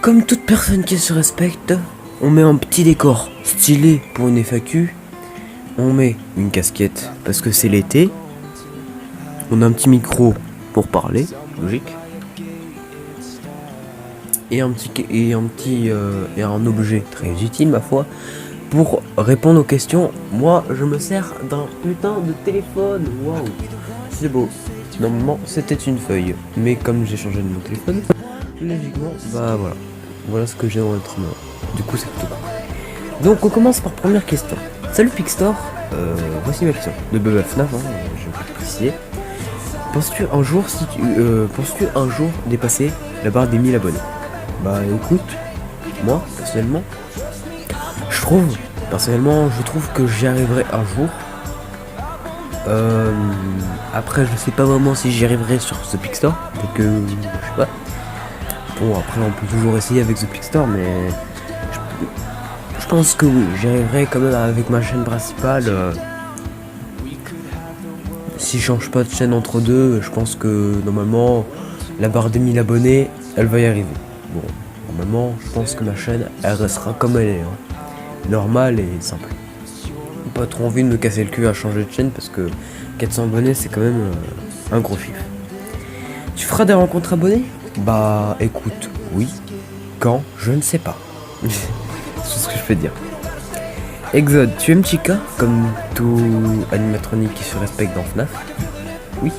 Comme toute personne qui se respecte, on met un petit décor stylé pour une FAQ. On met une casquette parce que c'est l'été. On a un petit micro pour parler, logique. Et un objet très utile, ma foi, pour répondre aux questions. Moi, je me sers d'un putain de téléphone. Waouh, c'est beau. Normalement, c'était une feuille, mais comme j'ai changé de mon téléphone, logiquement, bah voilà. Voilà ce que j'ai dans le train. Du coup, c'est plutôt cool. Donc, on commence par première question. Salut Pixtor, voici ma question. De Bubba FNAF, je vais préciser. Penses-tu un jour dépasser la barre des 1000 abonnés? Bah écoute, moi, personnellement, je trouve que j'y arriverai un jour. Après, je sais pas vraiment si j'y arriverai sur ce Pixtor, donc je sais pas. Bon, après, on peut toujours essayer avec The Pixtor, mais je pense que oui, j'y arriverai quand même avec ma chaîne principale. Si je change pas de chaîne entre deux, je pense que normalement, la barre des 1000 abonnés, elle va y arriver. Bon, normalement, je pense que ma chaîne, elle restera comme elle est, normale et simple. Pas trop envie de me casser le cul à changer de chaîne parce que 400 abonnés, c'est quand même un gros chiffre. Tu feras des rencontres abonnés? Bah écoute, oui. Quand? Je ne sais pas. C'est ce que je peux dire. Exode, tu aimes Chica comme tout animatronique qui se respecte dans FNAF? Oui.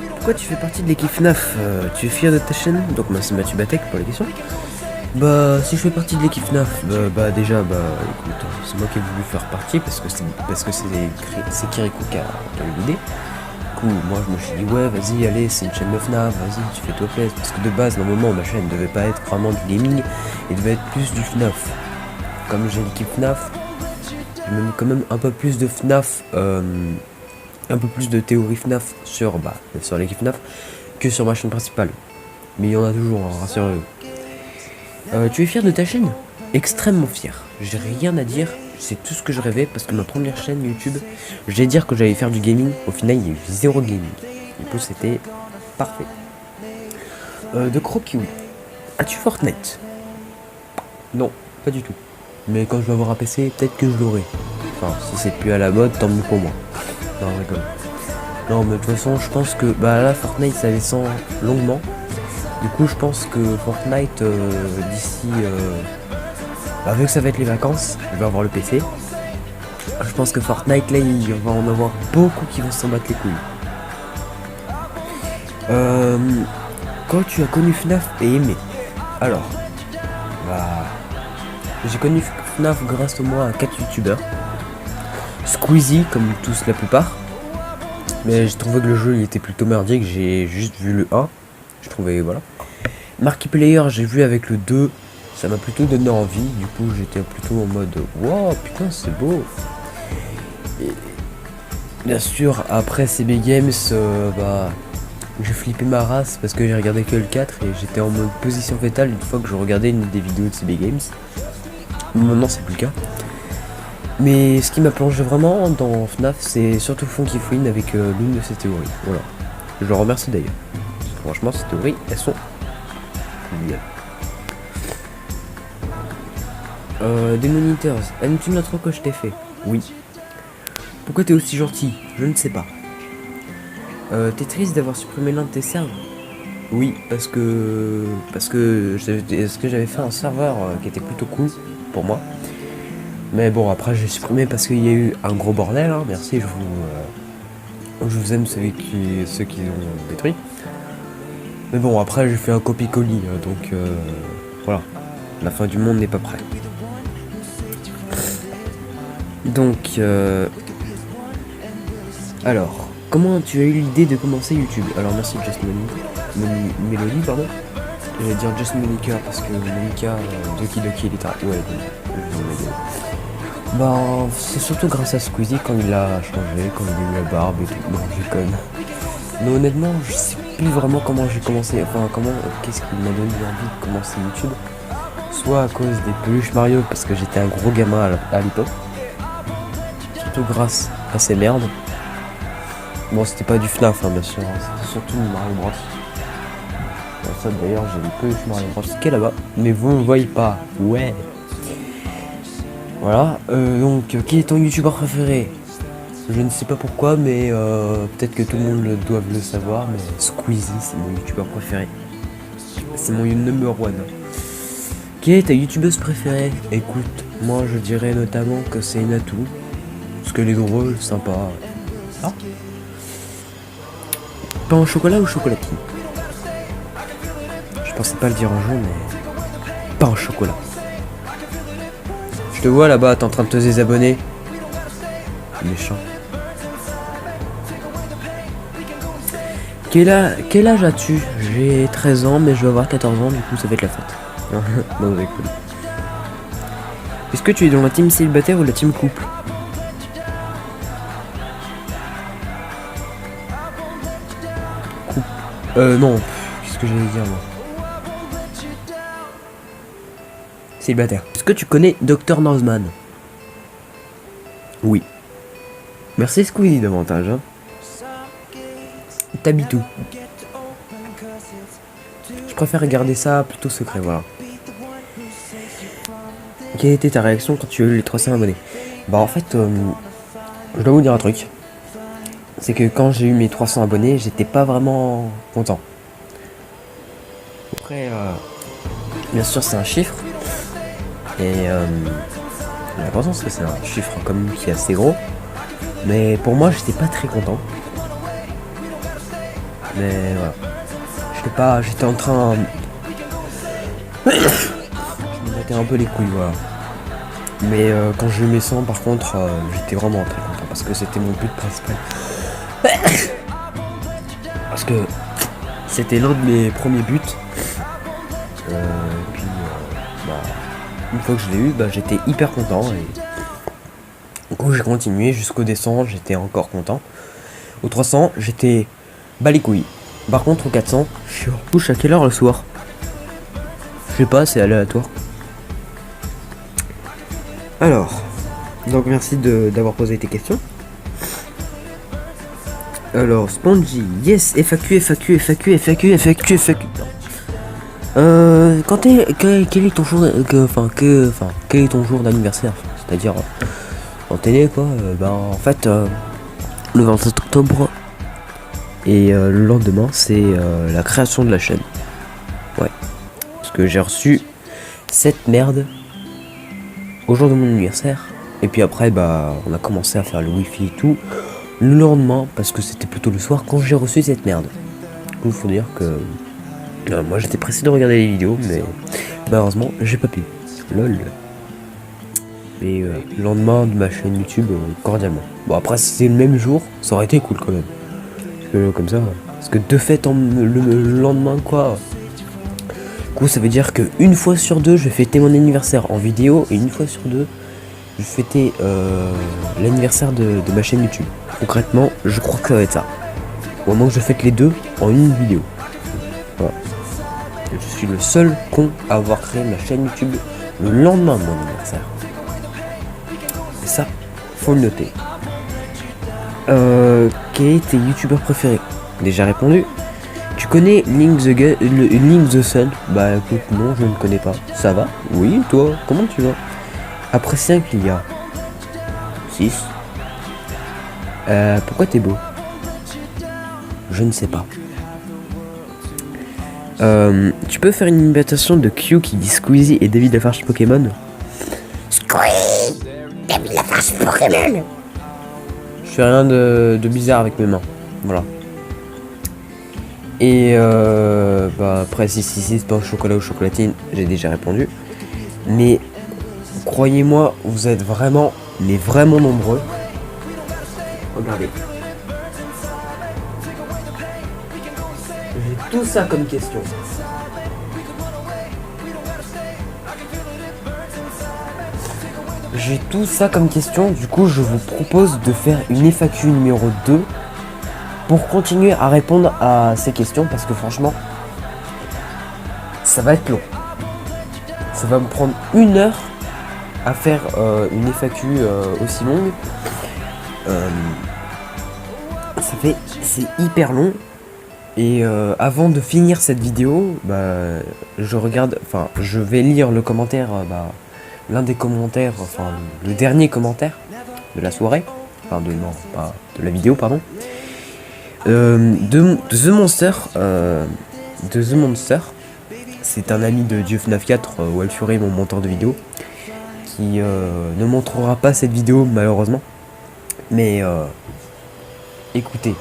Pourquoi tu fais partie de l'équipe FNAF? Tu es fier de ta chaîne? Donc moi c'est Mathieu Batek pour les questions. Bah si je fais partie de l'équipe FNAF, déjà écoute, c'est moi qui ai voulu faire partie parce que c'est Kirikou qui a eu l'idée. Du coup moi je me suis dit ouais vas-y allez c'est une chaîne de FNAF, vas-y tu fais toi plaisir. Parce que de base normalement ma chaîne devait pas être vraiment du gaming et devait être plus du FNAF. Comme j'ai l'équipe FNAF, j'ai même quand même un peu plus de FNAF, un peu plus de théorie FNAF sur l'équipe FNAF que sur ma chaîne principale. Mais il y en a toujours, rassurez-vous. Tu es fier de ta chaîne? Extrêmement fier. J'ai rien à dire, c'est tout ce que je rêvais parce que ma première chaîne YouTube, je vais dire que j'allais faire du gaming. Au final, il y a eu zéro gaming. Du coup, c'était parfait. De Crokiwi. As-tu Fortnite? Non, pas du tout. Mais quand je vais avoir un PC, peut-être que je l'aurai. Enfin, si c'est plus à la mode, tant mieux pour moi. Non, je rigole. Non, mais de toute façon, je pense que là, Fortnite, ça descend longuement. Du coup, je pense que Fortnite, d'ici... vu que ça va être les vacances, je vais avoir le PC. Je pense que Fortnite, là, il va en avoir beaucoup qui vont s'en battre les couilles. Quand tu as connu FNAF et aimé? Alors, j'ai connu FNAF grâce au moins à 4 youtubeurs. Squeezie, comme tous la plupart. Mais j'ai trouvé que le jeu il était plutôt merdique, j'ai juste vu le 1. Je trouvais, voilà. Markiplier, j'ai vu avec le 2. Ça m'a plutôt donné envie. Du coup, j'étais plutôt en mode wow, putain, c'est beau. Et bien sûr, après CB Games, j'ai flippé ma race parce que j'ai regardé que le 4 et j'étais en mode position fétale une fois que je regardais une des vidéos de CB Games. Maintenant, c'est plus le cas. Mais ce qui m'a plongé vraiment dans FNAF, c'est surtout Funky Fouine avec l'une de ses théories. Voilà. Je le remercie d'ailleurs. Franchement, ces théories, elles sont bien. Des monitors. Aimes-tu l'intro que je t'ai fait? Oui. Pourquoi t'es aussi gentil? Je ne sais pas. T'es triste d'avoir supprimé l'un de tes serveurs? Oui, parce que j'avais fait un serveur qui était plutôt cool pour moi. Mais bon, après j'ai supprimé parce qu'il y a eu un gros bordel. Merci, je vous aime ceux qui ont détruit. Mais bon, après j'ai fait un copie-colis, donc voilà. La fin du monde n'est pas prêt. Donc, alors, comment tu as eu l'idée de commencer YouTube? Alors merci Just Melody, pardon. Je vais dire Just Monica parce que Monica Doki Doki Littéral. Ouais, c'est surtout grâce à Squeezie quand il a changé, quand il a eu la barbe et tout. Non, je déconne. Mais honnêtement, je sais plus vraiment comment j'ai commencé. Enfin, qu'est-ce qui m'a donné envie de commencer YouTube? Soit à cause des peluches Mario parce que j'étais un gros gamin à l'époque. Surtout grâce à ces merdes. Bon, c'était pas du FNAF, bien sûr. C'était surtout Mario Bros. ça d'ailleurs, j'ai une peluche Mario Bros qui est là-bas, mais vous ne voyez pas. Ouais. Voilà, donc quel est ton youtubeur préféré? Je ne sais pas pourquoi, mais peut-être que tout le monde doit le savoir, mais Squeezie, c'est mon youtubeur préféré. C'est mon number one. Quelle est ta youtubeuse préférée? Écoute, moi je dirais notamment que c'est Natou, parce qu'elle est drôle, sympa. Ah. Pain au chocolat ou chocolatine? Je pensais pas le dire en jeu, mais pain au chocolat. Je te vois là-bas, t'es en train de te désabonner. Méchant. Quel âge as-tu? J'ai 13 ans, mais je vais avoir 14 ans, du coup ça va être la fête. Non, c'est cool. Est-ce que tu es dans la team célibataire ou la team couple? Couple. Non. Qu'est-ce que j'allais dire moi? Célibataire. Est-ce que tu connais Dr Northman? Oui. Merci Squeezie davantage. Hein. T'habites où? Je préfère garder ça plutôt secret, voilà. Quelle était ta réaction quand tu as eu les 300 abonnés? Bah en fait, je dois vous dire un truc. C'est que quand j'ai eu mes 300 abonnés, j'étais pas vraiment content. Après, bien sûr c'est un chiffre. Et l'important c'est que c'est un chiffre comme qui est assez gros. Mais pour moi j'étais pas très content. Mais voilà. J'étais en train. Je me mettais un peu les couilles, voilà. Mais quand j'ai eu mes 100 par contre, j'étais vraiment très content parce que c'était mon but principal. Parce que c'était l'un de mes premiers buts. Puis une fois que je l'ai eu, j'étais hyper content. Et du coup j'ai continué jusqu'au 200, j'étais encore content. Au 300, j'étais bas les couilles. Par contre au 400, je suis en couche à quelle heure le soir? Je sais pas, c'est aléatoire. Alors, donc merci d'avoir posé tes questions. Alors, Spongy, yes, FAQ. Quel est ton jour, quel est ton jour d'anniversaire? C'est-à-dire en télé quoi. En fait, le 27 octobre et le lendemain c'est la création de la chaîne. Ouais, parce que j'ai reçu cette merde au jour de mon anniversaire. Et puis après on a commencé à faire le wifi et tout le lendemain parce que c'était plutôt le soir quand j'ai reçu cette merde. Du coup faut dire que moi j'étais pressé de regarder les vidéos mais malheureusement j'ai pas pu. Lol. Et le lendemain de ma chaîne YouTube cordialement. Bon après si c'était le même jour ça aurait été cool quand même. Parce que comme ça. Parce que de fait le lendemain quoi. Du coup ça veut dire que une fois sur deux je vais fêter mon anniversaire en vidéo et une fois sur deux je vais fêter l'anniversaire de ma chaîne YouTube. Concrètement je crois que ça va être ça. Au moment que je fête les deux en une vidéo. Voilà. Je suis le seul con à avoir créé ma chaîne YouTube le lendemain de mon anniversaire. Et ça, faut le noter. Quel est tes youtubeurs préférés? Déjà répondu. Tu connais Link the Sun? Bah écoute, non, je ne connais pas. Ça va? Oui, toi, comment tu vas? Après 5, il y a 6. Pourquoi t'es beau? Je ne sais pas. Tu peux faire une imitation de Q qui dit Squeezie et David Lafarge Pokémon? Squeezie, David Lafarge Pokémon. Je fais rien de bizarre avec mes mains. Voilà. Et après si c'est pas au chocolat ou chocolatine, j'ai déjà répondu. Mais croyez-moi, vous êtes vraiment, mais vraiment nombreux. Regardez. J'ai tout ça comme question. J'ai tout ça comme question, du coup je vous propose de faire une FAQ numéro 2 pour continuer à répondre à ces questions parce que franchement ça va être long. Ça va me prendre 1 heure à faire une FAQ aussi longue. C'est hyper long Et avant de finir cette vidéo, bah, je vais lire le commentaire, l'un des commentaires, enfin le dernier commentaire de la soirée, enfin non, pas de la vidéo, pardon, de The Monster, de The Monster. C'est un ami de Dieu94, Walfury, mon monteur de vidéo, qui ne montrera pas cette vidéo malheureusement, mais écoutez,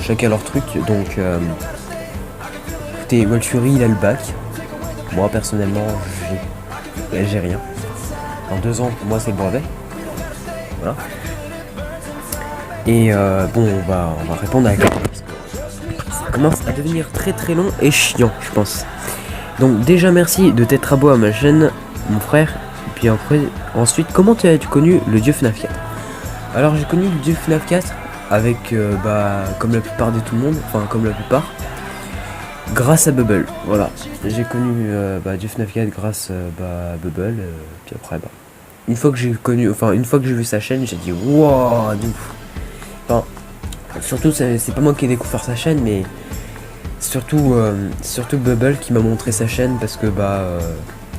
chacun leur truc. Donc écoutez, Walfury il a le bac, moi personnellement j'ai rien. Dans 2 ans pour moi c'est le brevet, voilà. Et bon, on va répondre à la question parce que ça commence à devenir très très long et chiant, je pense. Donc déjà merci de t'être abonné à ma chaîne, mon frère. Et puis après, ensuite, comment as-tu connu le dieu FNAF 4? Alors j'ai connu le dieu FNAF 4 avec, comme la plupart de tout le monde, enfin comme la plupart, grâce à Bubble. Voilà, j'ai connu dieu FNAF 4 grâce à Bubble. Puis après, une fois que j'ai connu, enfin une fois que j'ai vu sa chaîne, j'ai dit waouh, de ouf. Enfin, surtout c'est pas moi qui ai découvert sa chaîne, mais surtout Bubble qui m'a montré sa chaîne parce que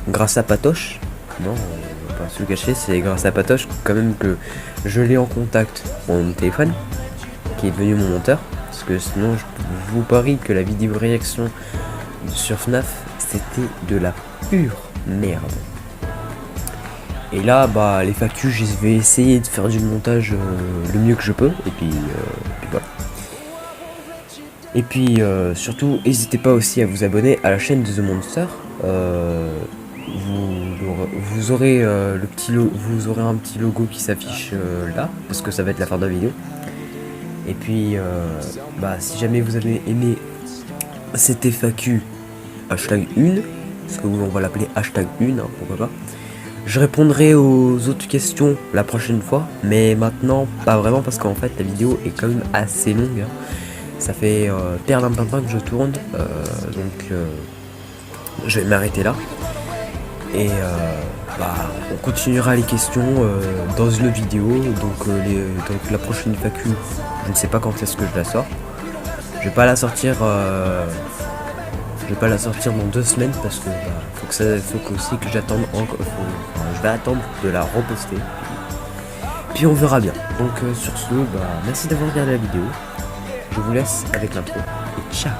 grâce à Patoche, non, on va pas se le cacher, c'est grâce à Patoche quand même que je l'ai en contact pour mon téléphone, qui est devenu mon monteur, parce que sinon je vous parie que la vidéo réaction sur FNAF c'était de la pure merde. Et là les FAQ, je vais essayer de faire du montage le mieux que je peux, et puis voilà. Et puis surtout, n'hésitez pas aussi à vous abonner à la chaîne de The Monster. Vous aurez vous aurez un petit logo qui s'affiche là, parce que ça va être la fin de la vidéo. Et puis si jamais vous avez aimé cette FAQ hashtag 1, parce que on va l'appeler hashtag 1, hein, pourquoi pas. Je répondrai aux autres questions la prochaine fois, mais maintenant pas vraiment, parce qu'en fait la vidéo est quand même assez longue, hein. Ça fait perdre un peu que je tourne, donc je vais m'arrêter là. Et on continuera les questions dans une autre vidéo. Donc la prochaine FAQ, je ne sais pas quand est-ce que je la sors. Je vais pas la sortir dans 2 semaines, parce que faut aussi que j'attende encore. Je vais attendre de la reposter. Puis on verra bien. Donc sur ce, merci d'avoir regardé la vidéo. Je vous laisse avec l'intro et ciao.